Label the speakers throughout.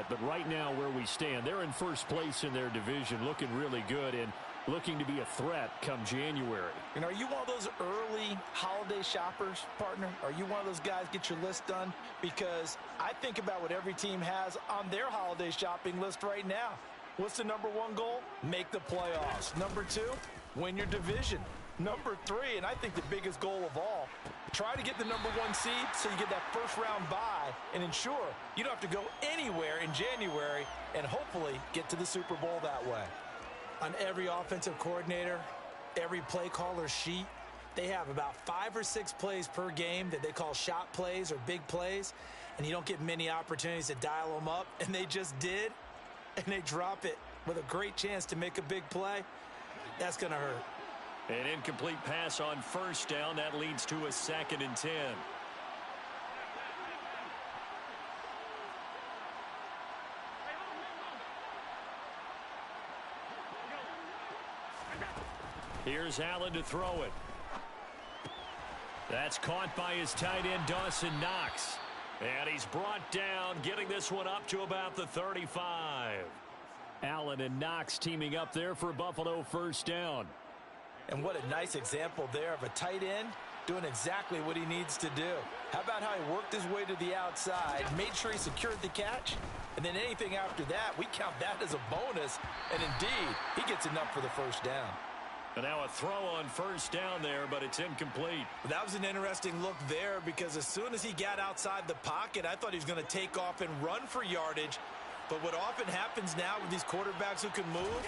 Speaker 1: But right now where we stand, they're in first place in their division, looking really good and looking to be a threat come January.
Speaker 2: And are you one of those early holiday shoppers, partner? Are you one of those guys get your list done? Because I think about what every team has on their holiday shopping list right now. What's the number one goal? Make the playoffs. Number two, win your division. Number three, and I think the biggest goal of all, try to get the number one seed so you get that first round bye and ensure you don't have to go anywhere in January and hopefully get to the Super Bowl that way. On every offensive coordinator, every play caller sheet, they have about 5 or 6 plays per game that they call shot plays or big plays, and you don't get many opportunities to dial them up, and they just did, and they drop it with a great chance to make a big play. That's going to hurt.
Speaker 1: An incomplete pass on first down. That leads to a 2nd and 10. Here's Allen to throw it. That's caught by his tight end, Dawson Knox. And he's brought down, getting this one up to about the 35. Allen and Knox teaming up there for Buffalo first down.
Speaker 2: And what a nice example there of a tight end doing exactly what he needs to do. How about how he worked his way to the outside, made sure he secured the catch, and then anything after that, we count that as a bonus. And indeed, he gets enough for the first down.
Speaker 1: And now a throw on first down there, but it's incomplete.
Speaker 2: That was an interesting look there because as soon as he got outside the pocket, I thought he was going to take off and run for yardage. But what often happens now with these quarterbacks who can move,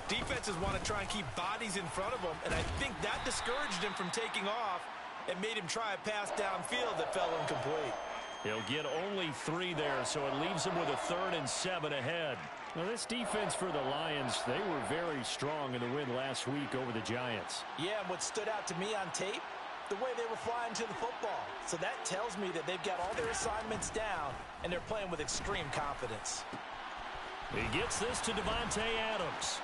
Speaker 2: defenses want to try and keep bodies in front of them, and I think that discouraged him from taking off and made him try a pass downfield that fell incomplete.
Speaker 1: He'll get only 3 there, so it leaves him with a 3rd and 7 ahead. Now, this defense for the Lions, they were very strong in the win last week over the Giants.
Speaker 2: Yeah, and what stood out to me on tape, the way they were flying to the football. So that tells me that they've got all their assignments down, and they're playing with extreme confidence.
Speaker 1: He gets this to Davante Adams.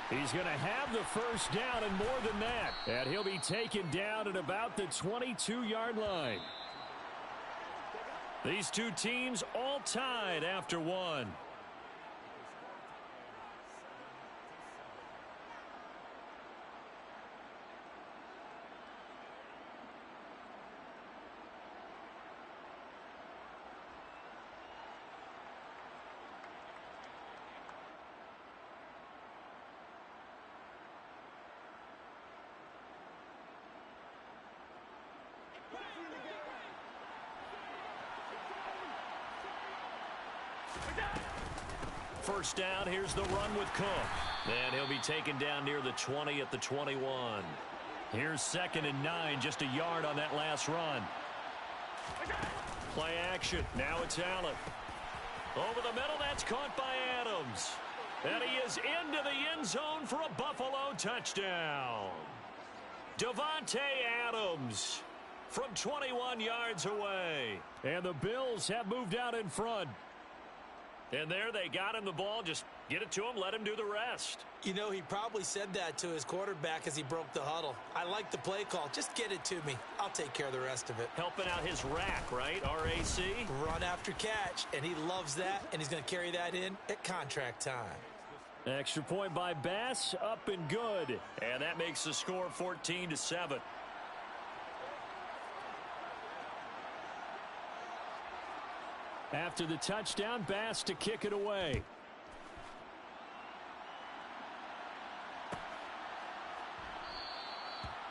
Speaker 1: He's going to have the first down and more than that. And he'll be taken down at about the 22-yard line. These two teams all tied after one. First down, here's the run with Cook. And he'll be taken down near the 20 at the 21. Here's 2nd and 9, just a yard on that last run. Play action, now it's Allen. Over the middle, that's caught by Adams. And he is into the end zone for a Buffalo touchdown. Davante Adams from 21 yards away. And the Bills have moved out in front. And there they got him the ball. Just get it to him, let him do the rest.
Speaker 2: You know, he probably said that to his quarterback as he broke the huddle. I like the play call. Just get it to me. I'll take care of the rest of it.
Speaker 1: Helping out his rack, right? RAC?
Speaker 2: Run after catch, and he loves that, and he's going to carry that in at contract time.
Speaker 1: Extra point by Bass, up and good. And that makes the score 14-7. After the touchdown, Bass to kick it away.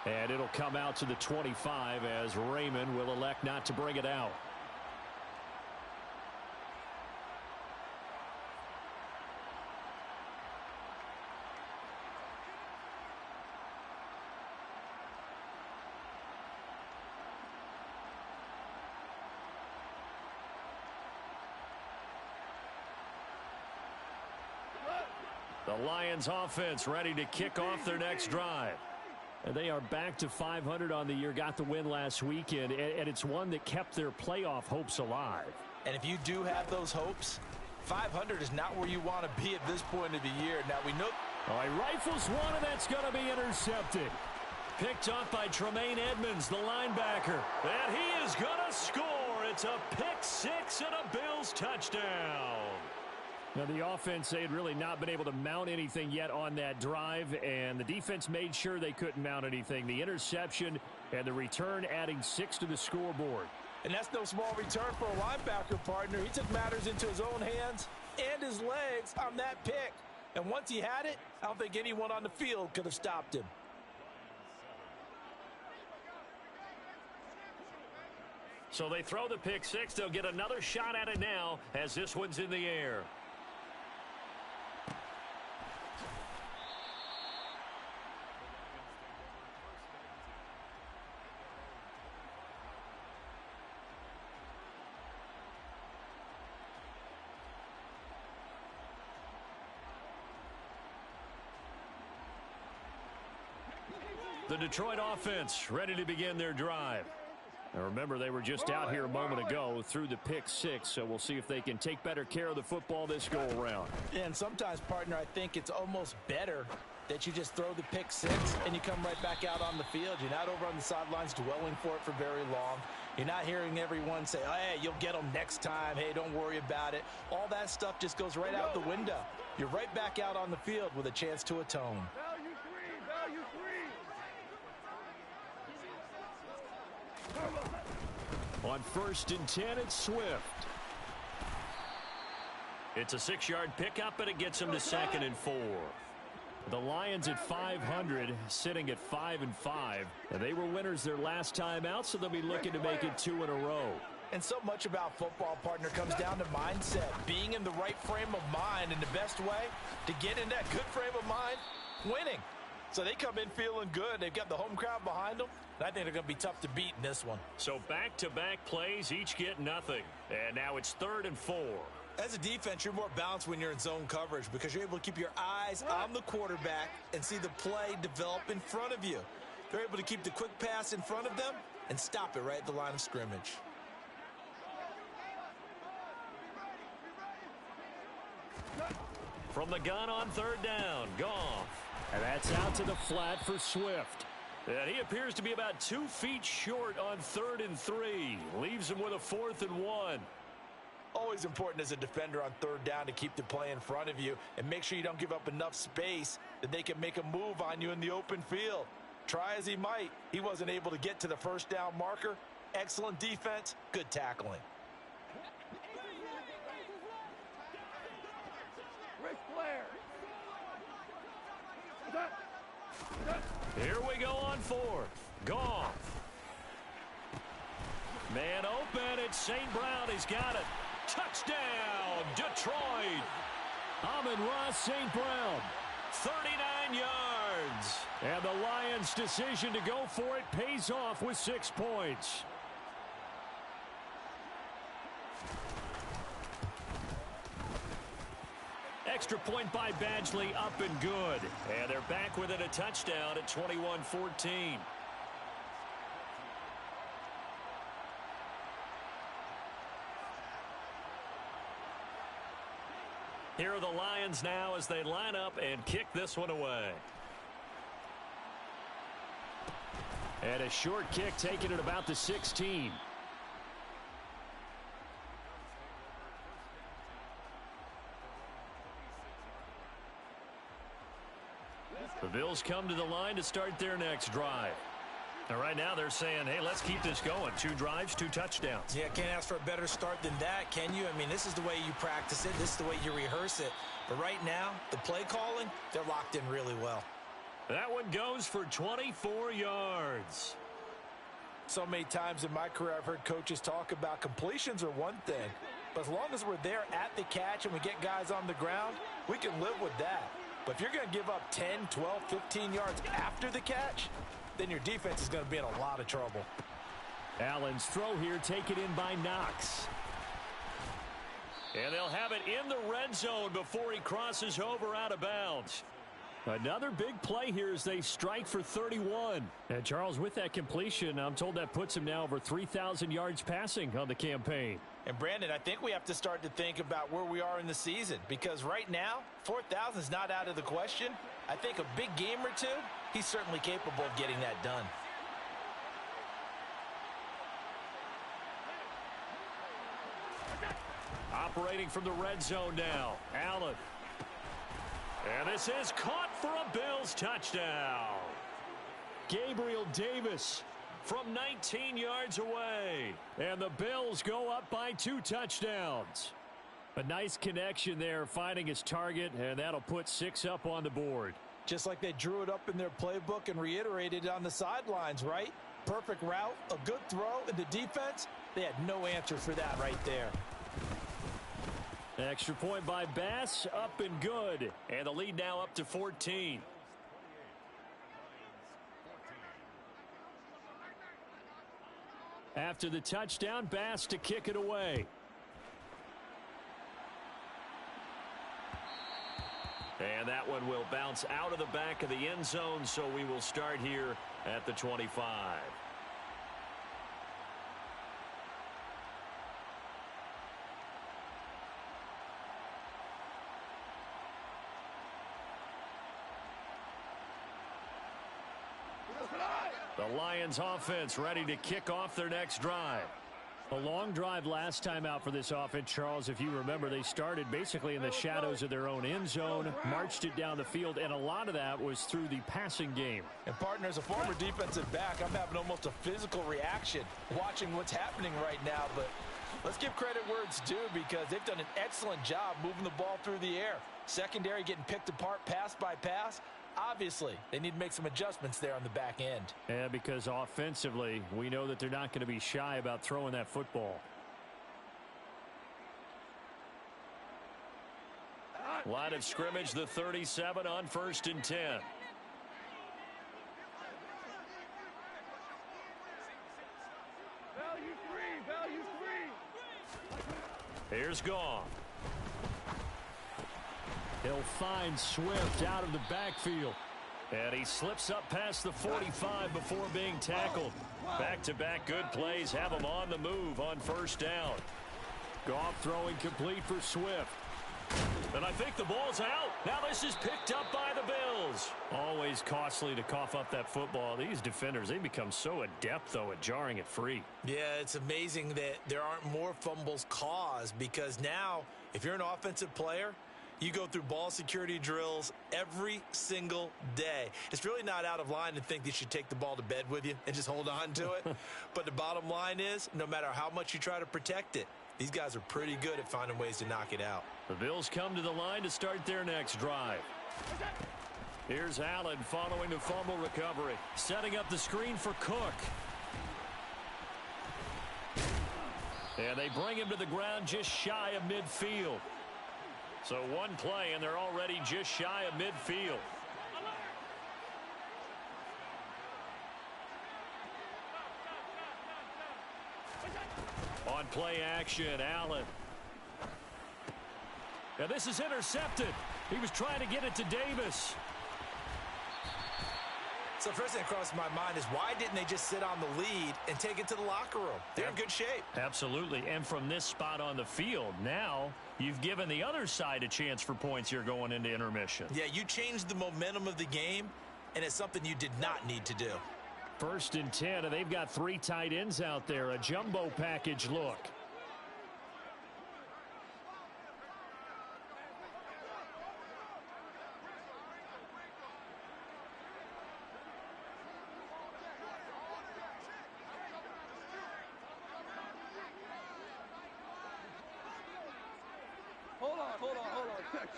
Speaker 1: And it'll come out to the 25 as Raymond will elect not to bring it out. The Lions offense ready to kick off their next drive. And they are back to 500 on the year, got the win last weekend, and it's one that kept their playoff hopes alive.
Speaker 2: And if you do have those hopes, 500 is not where you want to be at this point of the year. Now we know.
Speaker 1: All right, rifles one, and that's going to be intercepted. Picked off by Tremaine Edmonds, the linebacker. And he is going to score. It's a pick six and a Bills touchdown. Now, the offense, they had really not been able to mount anything yet on that drive, and the defense made sure they couldn't mount anything. The interception and the return adding 6 to the scoreboard.
Speaker 2: And that's no small return for a linebacker, partner. He took matters into his own hands and his legs on that pick. And once he had it, I don't think anyone on the field could have stopped him.
Speaker 1: So they throw the pick 6. They'll get another shot at it now as this one's in the air. The Detroit offense ready to begin their drive. Now remember, they were just out here a moment ago through the pick 6, so we'll see if they can take better care of the football this go-around.
Speaker 2: And sometimes, partner, I think it's almost better that you just throw the pick 6 and you come right back out on the field. You're not over on the sidelines dwelling for it for very long. You're not hearing everyone say, oh, hey, you'll get them next time. Hey, don't worry about it. All that stuff just goes right out the window. You're right back out on the field with a chance to atone.
Speaker 1: On 1st and 10, it's Swift. It's a 6-yard pickup, and it gets him to 2nd and 4. The Lions at 500, sitting at 5-5. And they were winners their last time out, so they'll be looking to make it 2 in a row.
Speaker 2: And so much about football, partner, comes down to mindset. Being in the right frame of mind, and the best way to get in that good frame of mind, winning. So they come in feeling good. They've got the home crowd behind them. And I think they're going to be tough to beat in this one.
Speaker 1: So back-to-back plays, each get nothing. And now it's 3rd and 4.
Speaker 2: As a defense, you're more balanced when you're in zone coverage because you're able to keep your eyes on the quarterback and see the play develop in front of you. They're able to keep the quick pass in front of them and stop it right at the line of scrimmage.
Speaker 1: From the gun on 3rd down, Goff. And that's out to the flat for Swift. And he appears to be about 2 feet short on 3rd and 3. Leaves him with a 4th and 1.
Speaker 2: Always important as a defender on 3rd down to keep the play in front of you and make sure you don't give up enough space that they can make a move on you in the open field. Try as he might, he wasn't able to get to the 1st down marker. Excellent defense, good tackling.
Speaker 3: Ric Flair.
Speaker 1: Here we go on 4th. Goff. Man open. It's St. Brown. He's got it. Touchdown, Detroit. Amon-Ra St. Brown. 39 yards. And the Lions' decision to go for it pays off with 6 points. Extra point by Badgley, up and good. And they're back within a touchdown at 21-14. Here are the Lions now as they line up and kick this one away. And a short kick taken at about the 16. The Bills come to the line to start their next drive. And right now they're saying, hey, let's keep this going. 2 drives, 2 touchdowns.
Speaker 2: Yeah, can't ask for a better start than that, can you? I mean, this is the way you practice it. This is the way you rehearse it. But right now, the play calling, they're locked in really well.
Speaker 1: That one goes for 24 yards.
Speaker 2: So many times in my career, I've heard coaches talk about completions are one thing. But as long as we're there at the catch and we get guys on the ground, we can live with that. But if you're going to give up 10, 12, 15 yards after the catch, then your defense is going to be in a lot of trouble.
Speaker 1: Allen's throw here taken in by Knox. And they'll have it in the red zone before he crosses over out of bounds. Another big play here as they strike for 31. And Charles, with that completion, I'm told that puts him now over 3,000 yards passing on the campaign.
Speaker 2: And Brandon, I think we have to start to think about where we are in the season, because right now, 4,000 is not out of the question. I think a big game or two, he's certainly capable of getting that done.
Speaker 1: operating from the red zone now. Allen. And this is caught for a Bills touchdown. Gabriel Davis from 19 yards away. And the Bills go up by 2 touchdowns. A nice connection there, finding his target, and that'll put 6 up on the board.
Speaker 2: Just like they drew it up in their playbook and reiterated it on the sidelines, right? Perfect route, a good throw, and the defense, they had no answer for that right there.
Speaker 1: Extra point by Bass, up and good. And the lead now up to 14. After the touchdown, Bass to kick it away. And that one will bounce out of the back of the end zone, so we will start here at the 25. The Lions offense ready to kick off their next drive. A long drive last time out for this offense, Charles. If you remember, they started basically in the shadows of their own end zone, marched it down the field, and a lot of that was through the passing game.
Speaker 2: And, partner, as a former defensive back, I'm having almost a physical reaction watching what's happening right now. But let's give credit where it's due, because they've done an excellent job moving the ball through the air. Secondary getting picked apart pass by pass. Obviously, they need to make some adjustments there on the back end.
Speaker 1: Yeah, because offensively, we know that they're not going to be shy about throwing that football. Line of scrimmage, the 37 on 1st and 10.
Speaker 3: Value free.
Speaker 1: Here's Goff. He'll find Swift out of the backfield. And he slips up past the 45 before being tackled. Back-to-back good plays have him on the move on 1st down. Goff throwing complete for Swift. And I think the ball's out. Now this is picked up by the Bills. Always costly to cough up that football. These defenders, they become so adept, though, at jarring it free.
Speaker 2: Yeah, it's amazing that there aren't more fumbles caused, because now, if you're an offensive player, you go through ball security drills every single day. It's really not out of line to think that you should take the ball to bed with you and just hold on to it. But the bottom line is, no matter how much you try to protect it, these guys are pretty good at finding ways to knock it out.
Speaker 1: The Bills come to the line to start their next drive. Here's Allen following the fumble recovery. Setting up the screen for Cook. And they bring him to the ground just shy of midfield. So one play, and they're already just shy of midfield. On play action, Allen. Now this is intercepted. He was trying to get it to Davis.
Speaker 2: So first thing that crossed my mind is, why didn't they just sit on the lead and take it to the locker room? They're in good shape.
Speaker 1: Absolutely. And from this spot on the field, now you've given the other side a chance for points here going into intermission.
Speaker 2: Yeah, you changed the momentum of the game, and it's something you did not need to do.
Speaker 1: 1st and 10, and they've got 3 tight ends out there. A jumbo package look.
Speaker 3: Hold on. Check.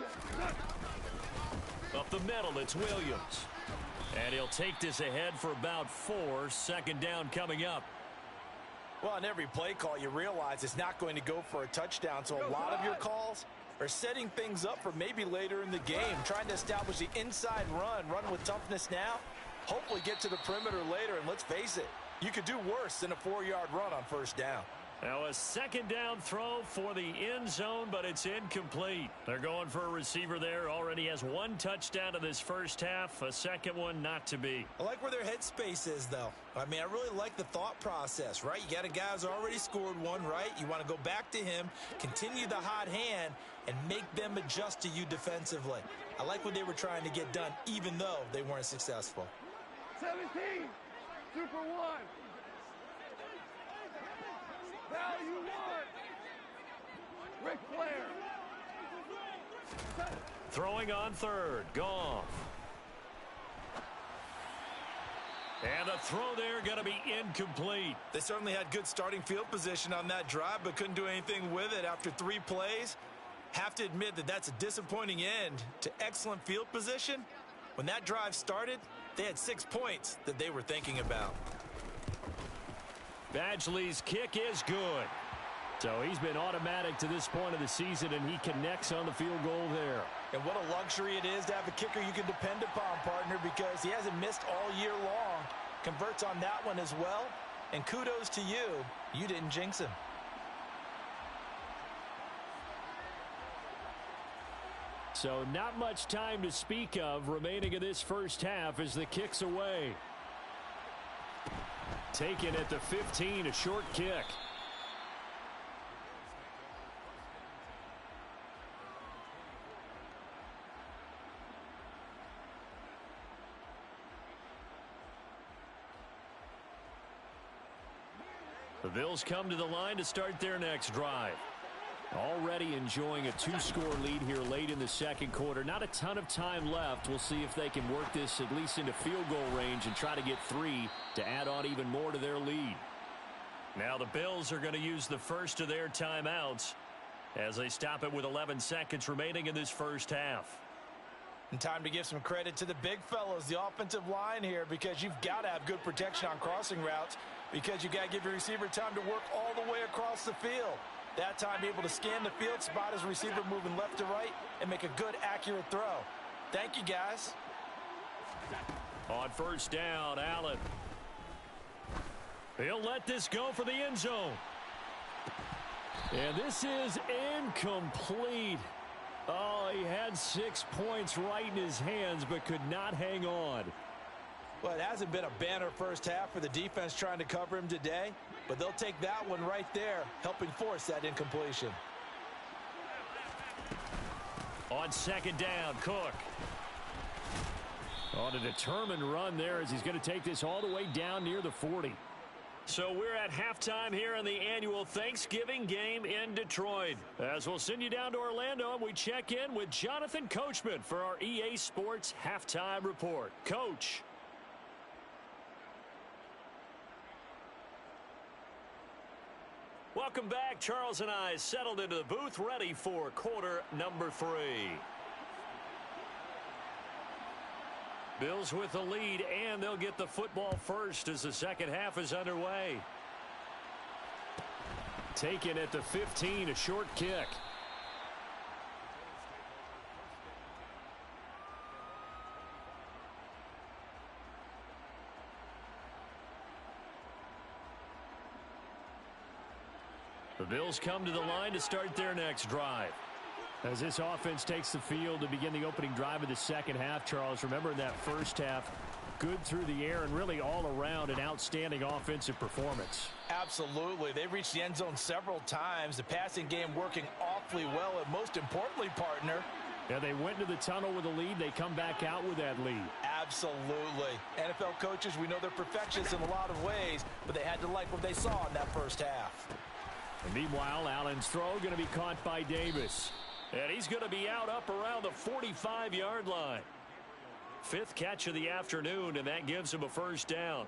Speaker 1: Up the middle, it's Williams. And he'll take this ahead for about 4. 2nd down coming up.
Speaker 2: Well, on every play call, you realize it's not going to go for a touchdown. So a lot of your calls are setting things up for maybe later in the game, trying to establish the inside run with toughness now, hopefully get to the perimeter later. And let's face it, you could do worse than a 4-yard run on 1st down.
Speaker 1: Now a 2nd down throw for the end zone, but it's incomplete. They're going for a receiver there. Already has 1 touchdown in this 1st half. A 2nd one not to be.
Speaker 2: I like where their headspace is, though. I mean, I really like the thought process, right? You got a guy who's already scored 1, right? You want to go back to him, continue the hot hand, and make them adjust to you defensively. I like what they were trying to get done, even though they weren't successful.
Speaker 3: 17, Super 1. Value 1. Ric Flair.
Speaker 1: Throwing on third. Goff. And the throw there going to be incomplete.
Speaker 2: They certainly had good starting field position on that drive, but couldn't do anything with it after 3 plays. Have to admit that that's a disappointing end to excellent field position. When that drive started, they had 6 points that they were thinking about.
Speaker 1: Badgley's kick is good. So he's been automatic to this point of the season, and he connects on the field goal there.
Speaker 2: And what a luxury it is to have a kicker you can depend upon, partner, because he hasn't missed all year long. Converts on that one as well. And kudos to you. You didn't jinx him.
Speaker 1: So not much time to speak of remaining in this first half as the kick's away. Taken at the 15, a short kick. The Bills come to the line to start their next drive. Already enjoying a 2-score lead here late in the second quarter. Not a ton of time left. We'll see if they can work this at least into field goal range and try to get 3 to add on even more to their lead. Now the Bills are going to use the first of their timeouts as they stop it with 11 seconds remaining in this first half.
Speaker 2: And time to give some credit to the big fellows, the offensive line here, because you've got to have good protection on crossing routes, because you've got to give your receiver time to work all the way across the field. That time, be able to scan the field, spot his receiver moving left to right, and make a good, accurate throw. Thank you, guys.
Speaker 1: On first down, Allen. He'll let this go for the end zone. And this is incomplete. Oh, he had 6 points right in his hands, but could not hang on.
Speaker 2: Well, it hasn't been a banner first half for the defense trying to cover him today, but they'll take that one right there, helping force that incompletion.
Speaker 1: On second down, Cook. On a determined run there as he's going to take this all the way down near the 40. So we're at halftime here in the annual Thanksgiving game in Detroit. As we'll send you down to Orlando and we check in with Jonathan Coachman for our EA Sports Halftime Report. Coach. Welcome back. Charles and I settled into the booth, ready for quarter number 3. Bills with the lead, and they'll get the football first as the second half is underway. Taken at the 15, a short kick. The Bills come to the line to start their next drive. As this offense takes the field to begin the opening drive of the second half, Charles, remember in that first half, good through the air and really all around an outstanding offensive performance.
Speaker 2: Absolutely. They reached the end zone several times. The passing game working awfully well, and most importantly, partner,
Speaker 1: yeah, they went into the tunnel with a lead. They come back out with that lead.
Speaker 2: Absolutely. NFL coaches, we know they're perfectionists in a lot of ways, but they had to like what they saw in that first half.
Speaker 1: And meanwhile, Allen's throw going to be caught by Davis. And he's going to be out up around the 45-yard line. 5th catch of the afternoon, and that gives him a first down.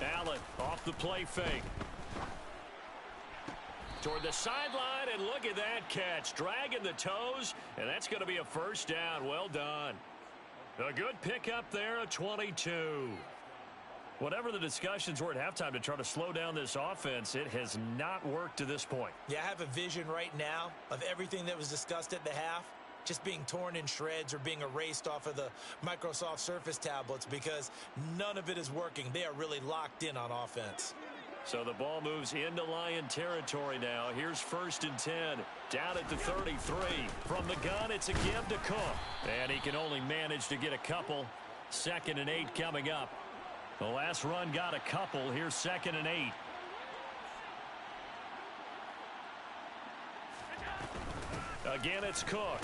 Speaker 1: Allen off the play fake. Toward the sideline, and look at that catch. Dragging the toes, and that's going to be a first down. Well done. A good pickup there, a 22. Whatever the discussions were at halftime to try to slow down this offense, it has not worked to this point.
Speaker 2: Yeah, I have a vision right now of everything that was discussed at the half just being torn in shreds or being erased off of the Microsoft Surface tablets, because none of it is working. They are really locked in on offense.
Speaker 1: So the ball moves into Lion territory now. Here's 1st and 10. Down at the 33. From the gun, it's a give to Cook. And he can only manage to get a couple. 2nd and 8 coming up. The last run got a couple. Here's 2nd and 8. Again, it's Cook.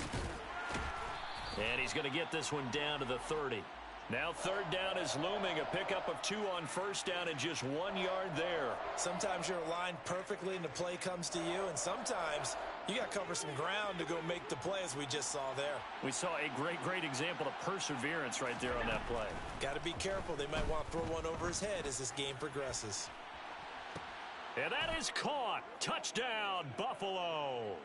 Speaker 1: And he's going to get this one down to the 30. Now third down is looming, a pickup of 2 on first down and just 1 yard there.
Speaker 2: Sometimes you're aligned perfectly and the play comes to you, and sometimes you got to cover some ground to go make the play, as we just saw there.
Speaker 1: We saw a great example of perseverance right there on that play.
Speaker 2: Got to be careful. They might want to throw one over his head as this game progresses.
Speaker 1: And that is caught. Touchdown, Buffalo.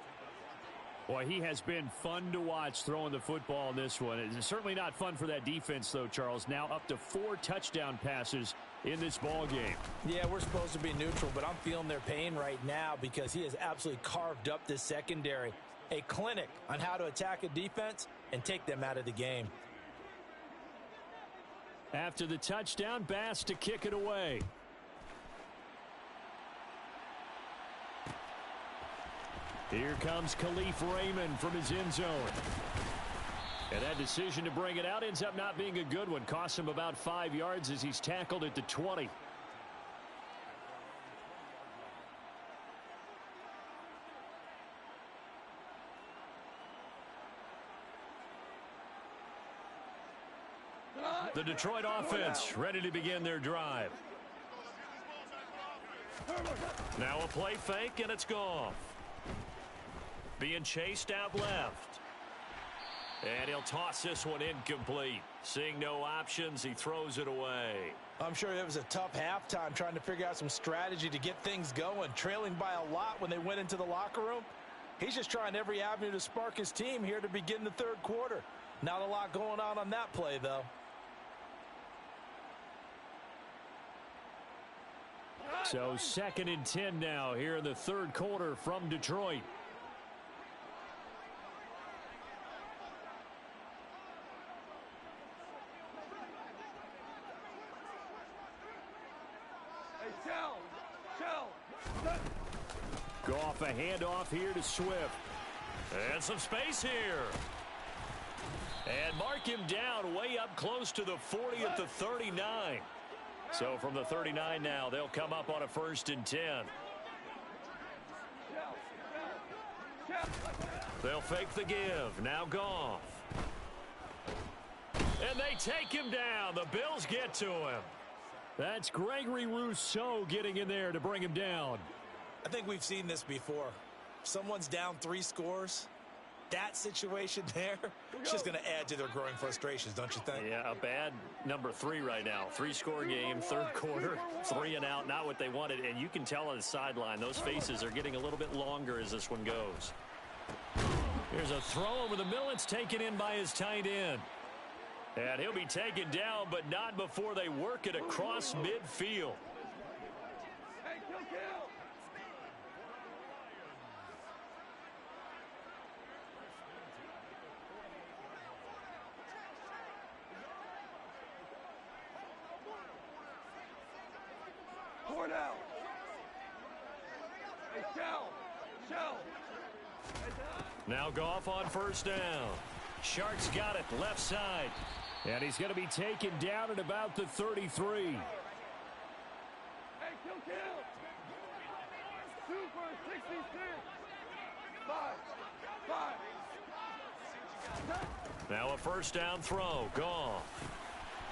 Speaker 4: Boy, he has been fun to watch throwing the football in this one. It's certainly not fun for that defense, though, Charles. Now up to 4 touchdown passes in this ball game.
Speaker 2: Yeah, we're supposed to be neutral, but I'm feeling their pain right now because he has absolutely carved up this secondary. A clinic on how to attack a defense and take them out of the game.
Speaker 4: After the touchdown, Bass to kick it away. Here comes Khalif Raymond from his end zone. And that decision to bring it out ends up not being a good one. Costs him about 5 yards as he's tackled at the 20.
Speaker 1: The Detroit offense ready to begin their drive. Now a play fake, and it's gone. Being chased out left. And he'll toss this one incomplete. Seeing no options, he throws it away.
Speaker 2: I'm sure it was a tough halftime trying to figure out some strategy to get things going. Trailing by a lot when they went into the locker room. He's just trying every avenue to spark his team here to begin the third quarter. Not a lot going on that play, though.
Speaker 4: So 2nd and 10 now here in the third quarter from Detroit. Goff, a handoff here to Swift.
Speaker 1: And some space here. And mark him down way up close to the 40 at the 39. So from the 39 now, they'll come up on a 1st and 10. They'll fake the give. Now Goff. And they take him down. The Bills get to him.
Speaker 4: That's Gregory Rousseau getting in there to bring him down.
Speaker 2: I think we've seen this before. Someone's down 3 scores. That situation there, it's just going to add to their growing frustrations, don't you think?
Speaker 1: Yeah, a bad number 3 right now. 3-score game, third quarter, 3 and out, not what they wanted. And you can tell on the sideline, those faces are getting a little bit longer as this one goes. Here's a throw over the middle. It's taken in by his tight end. And he'll be taken down, but not before they work it across midfield.
Speaker 3: Hey, kill. Four down. Hey, shell.
Speaker 1: Now Goff on 1st down. Shark's got it left side.
Speaker 4: And he's going to be taken down at about the 33.
Speaker 3: Hey, kill. Super 66. 5.
Speaker 1: Now a 1st down throw. Goff.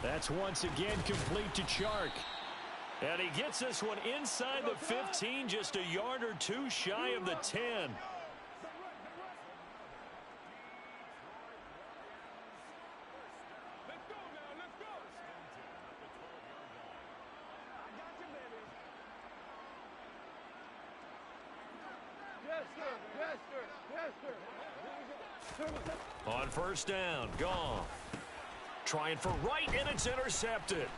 Speaker 4: That's once again complete to Chark.
Speaker 1: And he gets this one inside the 15, just a yard or 2 shy of the 10. On 1st down, Goff. Trying for right, and it's intercepted.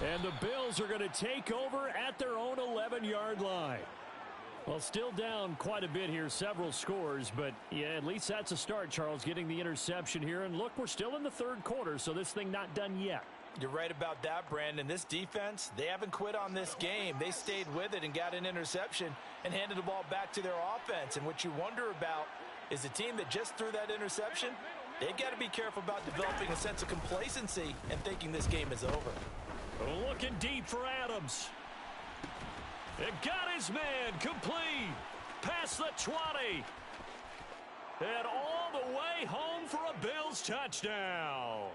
Speaker 4: And the Bills are going to take over at their own 11-yard line. Well, still down quite a bit here, several scores, but yeah, at least that's a start, Charles, getting the interception here. And look, we're still in the third quarter, so this thing not done yet.
Speaker 2: You're right about that, Brandon. This defense, they haven't quit on this game. They stayed with it and got an interception and handed the ball back to their offense. And what you wonder about is the team that just threw that interception, they've got to be careful about developing a sense of complacency and thinking this game is over.
Speaker 1: Looking deep for Adams. It got his man complete. Past the 20. And all the way home for a Bills touchdown.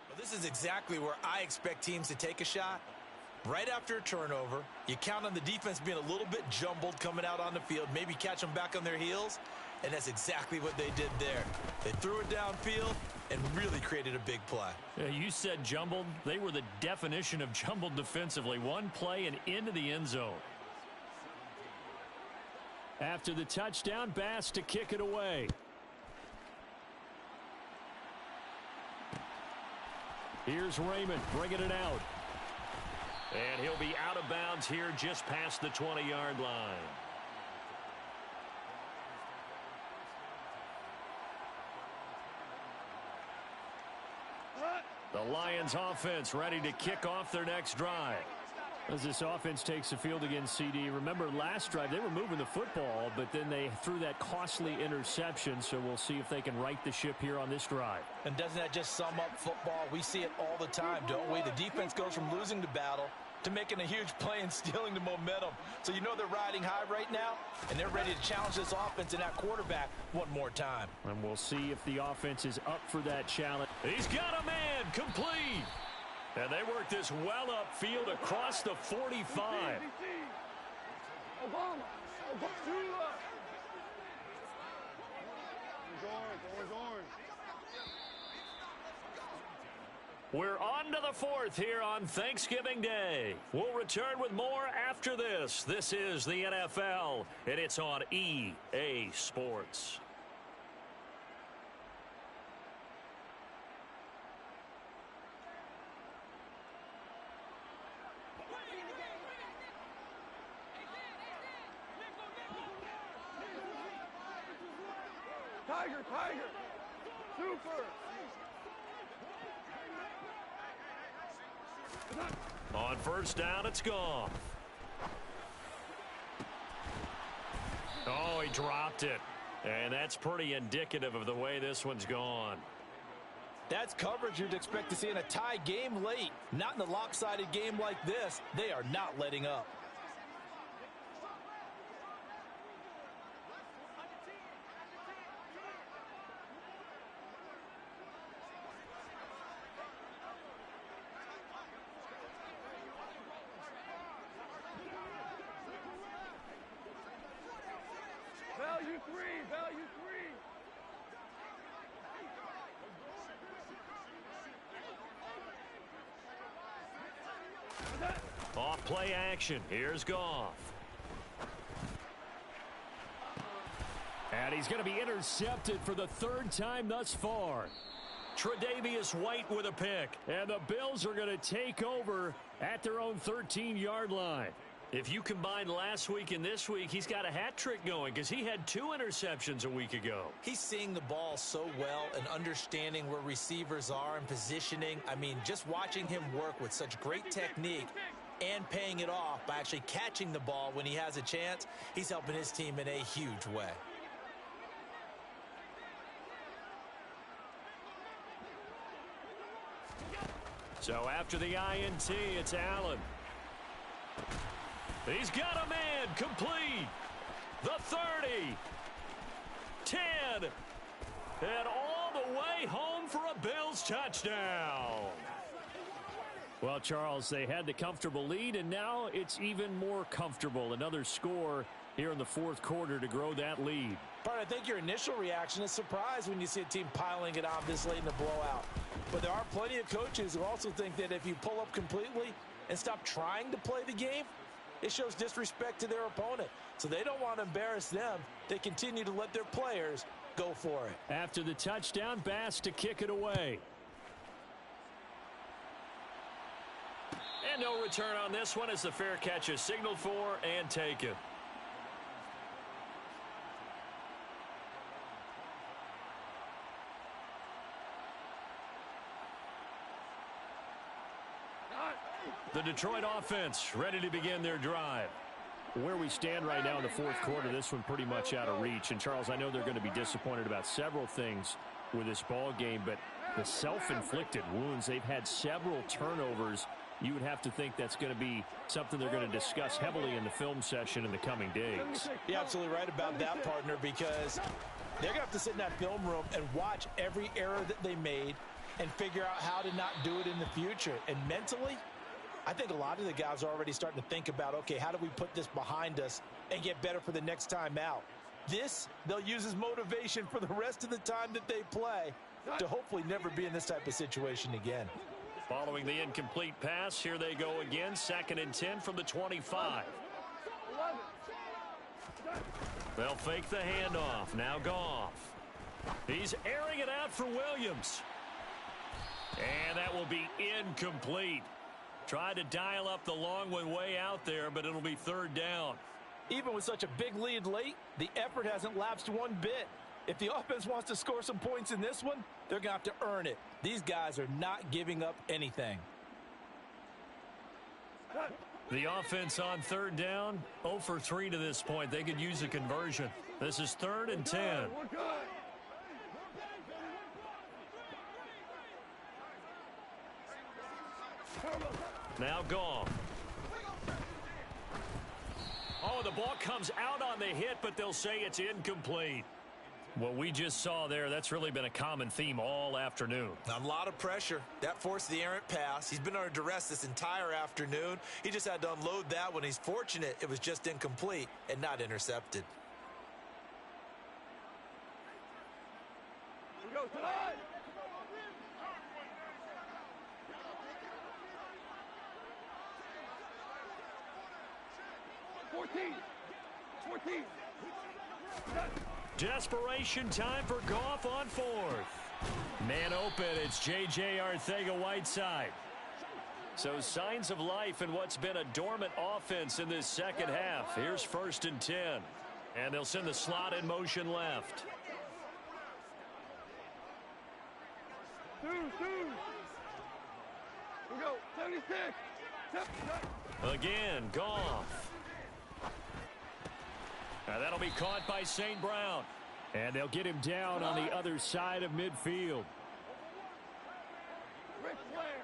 Speaker 2: Well, this is exactly where I expect teams to take a shot. Right after a turnover, you count on the defense being a little bit jumbled coming out on the field, maybe catch them back on their heels, and that's exactly what they did there. They threw it downfield and really created a big play.
Speaker 4: You said jumbled. They were the definition of jumbled defensively. One play and into the end zone. After the touchdown, Bass to kick it away. Here's Raymond bringing it out.
Speaker 1: And he'll be out of bounds here just past the 20-yard line.
Speaker 4: The Lions offense ready to kick off their next drive. As this offense takes the field against CD, remember last drive they were moving the football, but then they threw that costly interception, so we'll see if they can right the ship here on this drive.
Speaker 2: And doesn't that just sum up football? We see it all the time, don't we? The defense goes from losing the battle to making a huge play and stealing the momentum. So you know they're riding high right now, and they're ready to challenge this offense and that quarterback one more time.
Speaker 4: And we'll see if the offense is up for that challenge.
Speaker 1: He's got a man complete. And they work this well upfield across the 45.
Speaker 3: Obama.
Speaker 1: We're on to the fourth here on Thanksgiving Day. We'll return with more after this. This is the NFL, and it's on EA Sports.
Speaker 3: Tiger. Super.
Speaker 1: On first down, it's gone. Oh, he dropped it. And that's pretty indicative of the way this one's gone.
Speaker 2: That's coverage you'd expect to see in a tie game late. Not in a lopsided game like this. They are not letting up.
Speaker 3: Value three.
Speaker 1: Off play action. Here's Goff.
Speaker 4: And he's going to be intercepted for the third time thus far.
Speaker 1: Tre'Davious White with a pick.
Speaker 4: And the Bills are going to take over at their own 13-yard line.
Speaker 1: If you combine last week and this week, he's got a hat trick going because he had 2 interceptions a week ago.
Speaker 2: He's seeing the ball so well and understanding where receivers are and positioning. I mean, just watching him work with such great technique and paying it off by actually catching the ball when he has a chance, he's helping his team in a huge way.
Speaker 1: So after the INT, it's Allen. He's got a man complete. The 30. 10. And all the way home for a Bills touchdown.
Speaker 4: Well, Charles, they had the comfortable lead, and now it's even more comfortable. Another score here in the fourth quarter to grow that lead.
Speaker 2: But I think your initial reaction is surprise when you see a team piling it on this late in the blowout. But there are plenty of coaches who also think that if you pull up completely and stop trying to play the game, it shows disrespect to their opponent. So they don't want to embarrass them. They continue to let their players go for it.
Speaker 4: After the touchdown, Bass to kick it away.
Speaker 1: And no return on this one as the fair catch is signaled for and taken. The Detroit offense ready to begin their drive.
Speaker 4: where we stand right now in the fourth quarter, this one pretty much out of reach. And, Charles, I know they're going to be disappointed about several things with this ball game, but the self-inflicted wounds, they've had several turnovers. You would have to think that's going to be something they're going to discuss heavily in the film session in the coming days.
Speaker 2: You're absolutely right about that, partner, because they're going to have to sit in that film room and watch every error that they made and figure out how to not do it in the future. And mentally, I think a lot of the guys are already starting to think about, okay, how do we put this behind us and get better for the next time out? This, they'll use as motivation for the rest of the time that they play to hopefully never be in this type of situation again.
Speaker 1: Following the incomplete pass, here they go again. 2nd and 10 from the 25. They'll fake the handoff. Now Goff. He's airing it out for Williams. And that will be incomplete. Tried to dial up the long one way out there, but it'll be 3rd down.
Speaker 2: Even with such a big lead late, the effort hasn't lapsed one bit. If the offense wants to score some points in this one, they're going to have to earn it. These guys are not giving up anything.
Speaker 1: The offense on 3rd down, 0 for 3 to this point. They could use a conversion. This is 3rd and 10. Now Goff. Oh, the ball comes out on the hit, but they'll say it's incomplete. What we just saw there, that's really been a common theme all afternoon.
Speaker 2: A lot of pressure. That forced the errant pass. He's been under duress this entire afternoon. He just had to unload that one. He's fortunate it was just incomplete and not intercepted.
Speaker 3: We go tonight. Fourteen.
Speaker 1: Desperation time for Goff on 4th. Man open, it's J.J. Arcega-Whiteside. So signs of life in what's been a dormant offense in this second half. Here's 1st and 10. And they'll send the slot in motion left.
Speaker 3: Two. We go 76.
Speaker 1: Again, Goff. Now that'll be caught by St. Brown.
Speaker 4: And they'll get him down on the other side of midfield.
Speaker 3: Rick Flair.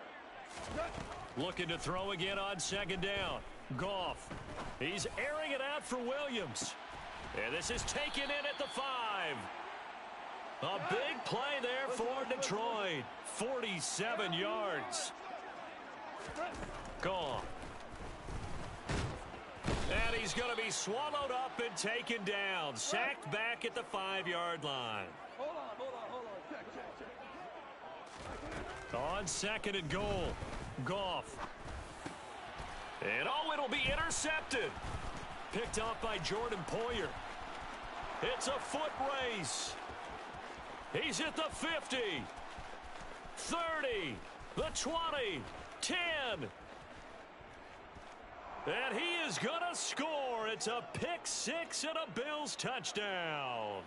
Speaker 1: Looking to throw again on 2nd down. Goff. He's airing it out for Williams. And this is taken in at the 5. A big play there for Detroit. 47 yards. Goff. And he's going to be swallowed up and taken down. Sacked back at the 5-yard line.
Speaker 3: Hold on. Check.
Speaker 1: On 2nd and goal. Goff. And it'll be intercepted. Picked off by Jordan Poyer. It's a foot race. He's at the 50. 30. The 20. 10. And he is going to score. It's a pick 6 and a Bills touchdown.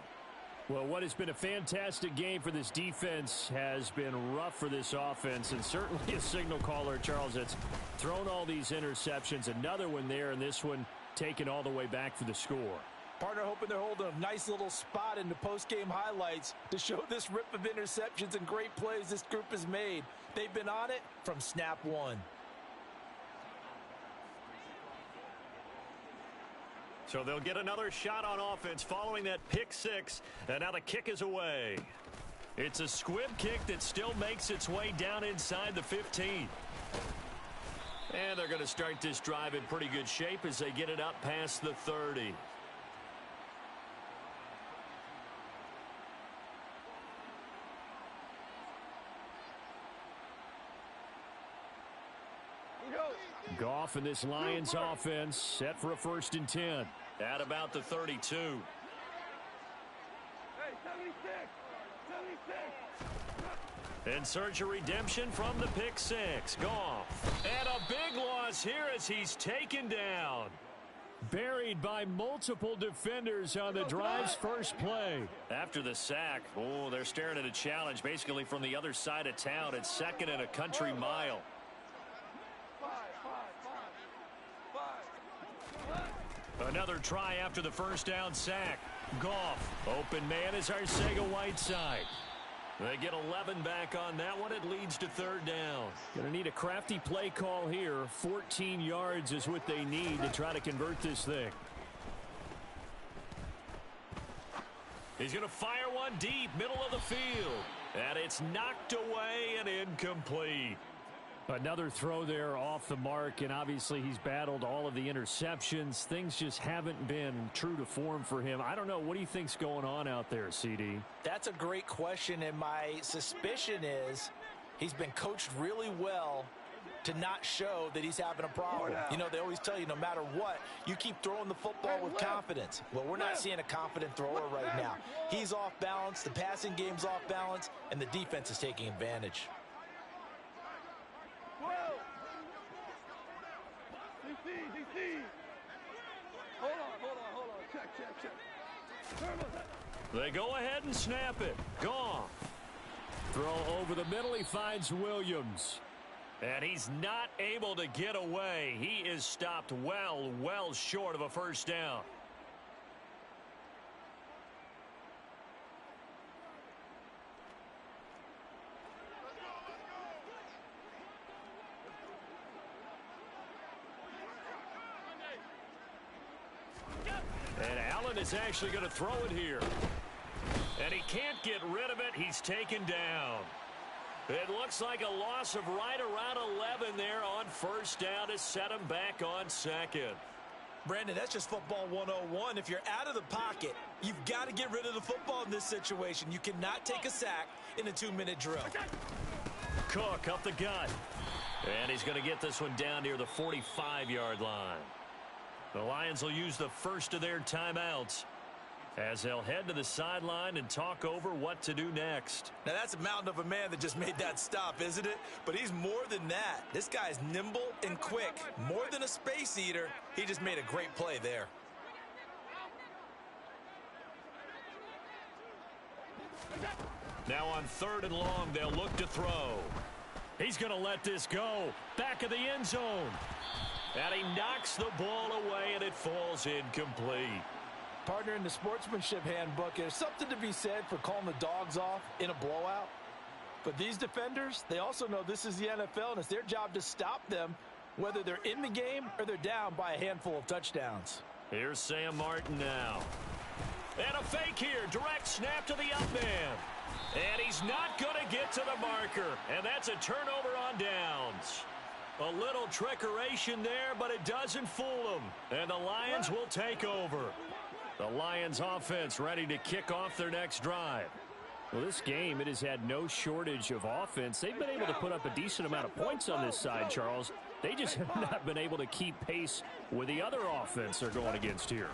Speaker 4: Well, what has been a fantastic game for this defense has been rough for this offense, and certainly a signal caller, Charles, that's thrown all these interceptions. Another one there, and this one taken all the way back for the score.
Speaker 2: Partner hoping they're holding a nice little spot in the post-game highlights to show this rip of interceptions and great plays this group has made. They've been on it from snap one.
Speaker 1: So they'll get another shot on offense following that pick 6. And now the kick is away. It's a squib kick that still makes its way down inside the 15. And they're going to start this drive in pretty good shape as they get it up past the 30.
Speaker 4: Goff and this Lions offense set for a 1st and 10.
Speaker 1: At about the 32.
Speaker 3: Hey, 76.
Speaker 1: In search of redemption from the pick 6. Goff. And a big loss here as he's taken down.
Speaker 4: Buried by multiple defenders on the drive's first play.
Speaker 1: After the sack, they're staring at a challenge basically from the other side of town. It's 2nd and a country mile. Another try after the first down sack. Goff, open man is Arcega-Whiteside. They get 11 back on that one. It leads to third down.
Speaker 4: Going to need a crafty play call here. 14 yards is what they need to try to convert this thing.
Speaker 1: He's going to fire one deep, middle of the field. And it's knocked away and incomplete.
Speaker 4: Another throw there off the mark, and obviously he's battled all of the interceptions. Things just haven't been true to form for him. I don't know. What do you think's going on out there, CD?
Speaker 2: That's a great question, and my suspicion is he's been coached really well to not show that he's having a problem. You know, they always tell you no matter what, you keep throwing the football with confidence. Well, we're not seeing a confident thrower right now. He's off balance, the passing game's off balance, and the defense is taking advantage.
Speaker 3: Hold on. Check.
Speaker 1: They go ahead and snap it. Goff.
Speaker 4: Throw over the middle. He finds Williams.
Speaker 1: And he's not able to get away. He is stopped well short of a first down. And Allen is actually going to throw it here. And he can't get rid of it. He's taken down. It looks like a loss of right around 11 there on first down to set him back on second.
Speaker 2: Brandon, that's just football 101. If you're out of the pocket, you've got to get rid of the football in this situation. You cannot take a sack in a 2-minute drill.
Speaker 1: Cook up the gut. And he's going to get this one down near the 45-yard line. The Lions will use the first of their timeouts as they'll head to the sideline and talk over what to do next.
Speaker 2: Now, that's a mountain of a man that just made that stop, isn't it? But he's more than that. This guy's nimble and quick. More than a space eater. He just made a great play there.
Speaker 1: Now on 3rd and long, they'll look to throw. He's going to let this go. Back of the end zone. And he knocks the ball away, and it falls incomplete.
Speaker 2: Partner, in the sportsmanship handbook, there's something to be said for calling the dogs off in a blowout. But these defenders, they also know this is the NFL, and it's their job to stop them, whether they're in the game or they're down by a handful of touchdowns.
Speaker 1: Here's Sam Martin now. And a fake here. Direct snap to the up man. And he's not going to get to the marker. And that's a turnover on downs. A little trickeration there, but it doesn't fool them. And the Lions will take over. The Lions offense ready to kick off their next drive.
Speaker 4: Well, this game, it has had no shortage of offense. They've been able to put up a decent amount of points on this side, Charles. They just have not been able to keep pace with the other offense they're going against here.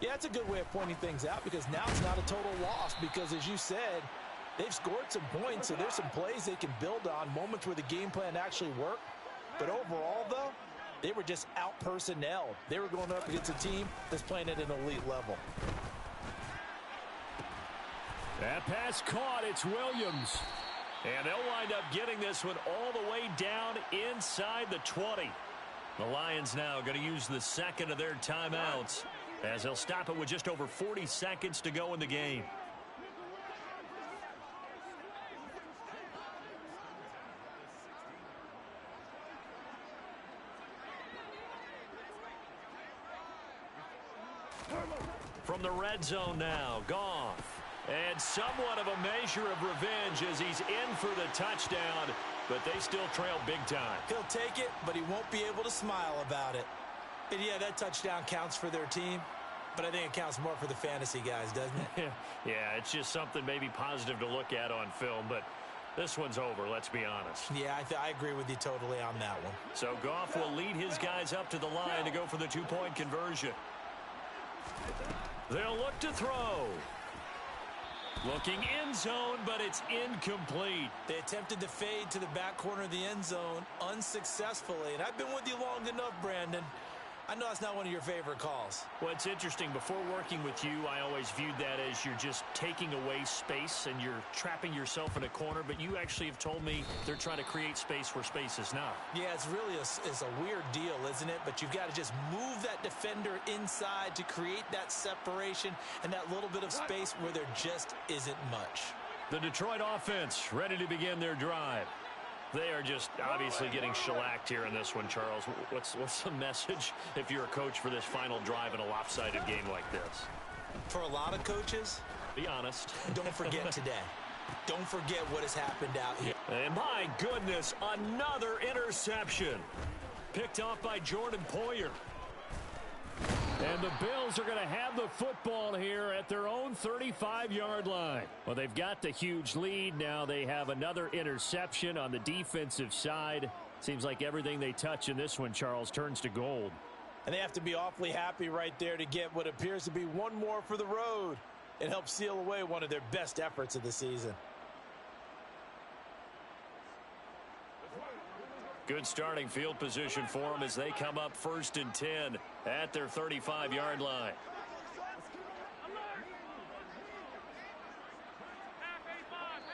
Speaker 2: Yeah, that's a good way of pointing things out, because now it's not a total loss, because as you said, they've scored some points, so there's some plays they can build on, moments where the game plan actually worked. But overall, though, they were just out-personnelled. They were going up against a team that's playing at an elite level.
Speaker 4: That pass caught. It's Williams.
Speaker 1: And they'll wind up getting this one all the way down inside the 20. The Lions now going to use the second of their timeouts as they'll stop it with just over 40 seconds to go in the game. From the red zone now, Goff. And somewhat of a measure of revenge as he's in for the touchdown, but they still trail big time.
Speaker 2: He'll take it, but he won't be able to smile about it. And yeah, that touchdown counts for their team, but I think it counts more for the fantasy guys, doesn't it?
Speaker 1: Yeah, it's just something maybe positive to look at on film, but this one's over, let's be honest.
Speaker 2: Yeah, I agree with you totally on that one.
Speaker 1: So Goff will lead his guys up to the line to go for the two-point conversion. They'll look to throw. Looking end zone, but it's incomplete.
Speaker 2: They attempted to fade to the back corner of the end zone unsuccessfully. And I've been with you long enough, Brandon. I know that's not one of your favorite calls.
Speaker 4: Well, it's interesting. Before working with you, I always viewed that as you're just taking away space and you're trapping yourself in a corner. But you actually have told me they're trying to create space where space is not.
Speaker 2: Yeah, it's really a weird deal, isn't it? But you've got to just move that defender inside to create that separation and that little bit of space where there just isn't much.
Speaker 4: The Detroit offense ready to begin their drive. They are just obviously getting shellacked here in this one, Charles. What's the message if you're a coach for this final drive in a lopsided game like this?
Speaker 2: For a lot of coaches,
Speaker 4: be honest.
Speaker 2: Don't forget today. Don't forget what has happened out here.
Speaker 4: And my goodness, another interception. Picked off by Jordan Poyer. And the Bills are going to have the football here at their own 35-yard line. Well, they've got the huge lead. Now they have another interception on the defensive side. Seems like everything they touch in this one, Charles, turns to gold.
Speaker 2: And they have to be awfully happy right there to get what appears to be one more for the road. It helps seal away one of their best efforts of the season.
Speaker 4: Good starting field position for them as they come up 1st and 10 at their 35-yard line.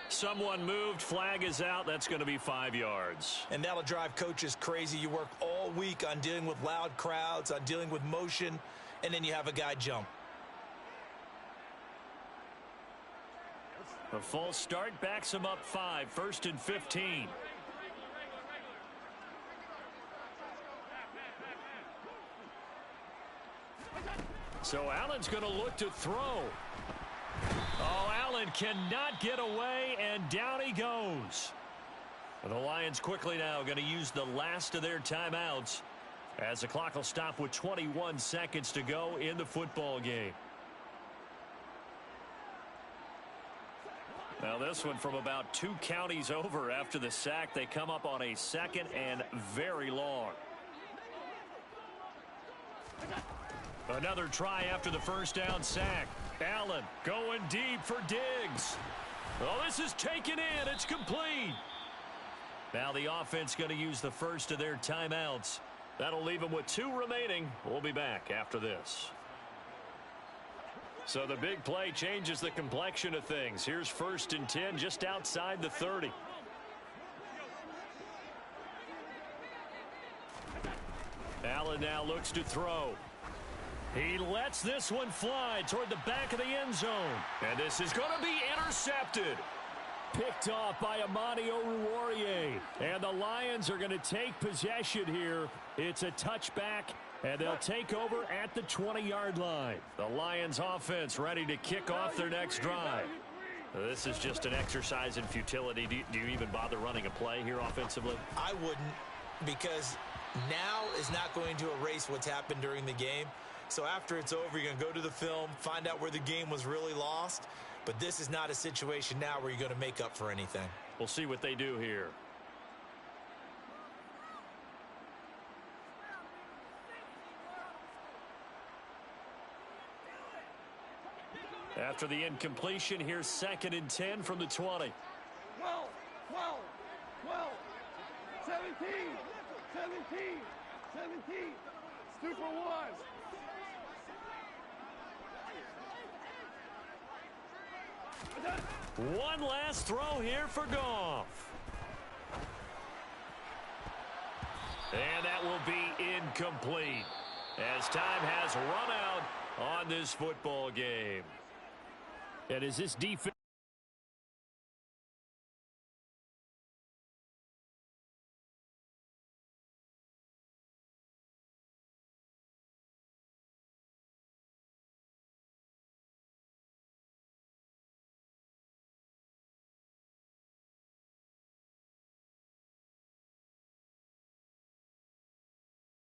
Speaker 4: Someone moved. Flag is out. That's going to be 5 yards.
Speaker 2: And that'll drive coaches crazy. You work all week on dealing with loud crowds, on dealing with motion, and then you have a guy jump.
Speaker 4: A false start backs him up 5. 1st and 15. So Allen's going to look to throw. Oh, Allen cannot get away, and down he goes. And the Lions quickly now going to use the last of their timeouts as the clock will stop with 21 seconds to go in the football game. Now this one from about 2 counties over after the sack. They come up on a 2nd and very long. Another try after the first down sack. Allen going deep for Diggs. Oh, this is taken in. It's complete. Now the offense going to use the first of their timeouts. That'll leave them with 2 remaining. We'll be back after this. So the big play changes the complexion of things. Here's 1st and 10 just outside the 30. Allen now looks to throw. He lets this one fly toward the back of the end zone. And this is going to be intercepted. Picked off by Amani Oruwariye. And the Lions are going to take possession here. It's a touchback, and they'll take over at the 20-yard line. The Lions offense ready to kick off their next drive. This is just an exercise in futility. Do you even bother running a play here offensively?
Speaker 2: I wouldn't, because now is not going to erase what's happened during the game. So after it's over, you're going to go to the film, find out where the game was really lost. But this is not a situation now where you're going to make up for anything.
Speaker 4: We'll see what they do here. After the incompletion, here's 2nd and 10 from the 20.
Speaker 3: 12, 17, 17. It's 2 for 1.
Speaker 4: One last throw here for Goff. And that will be incomplete as time has run out on this football game. And is this defense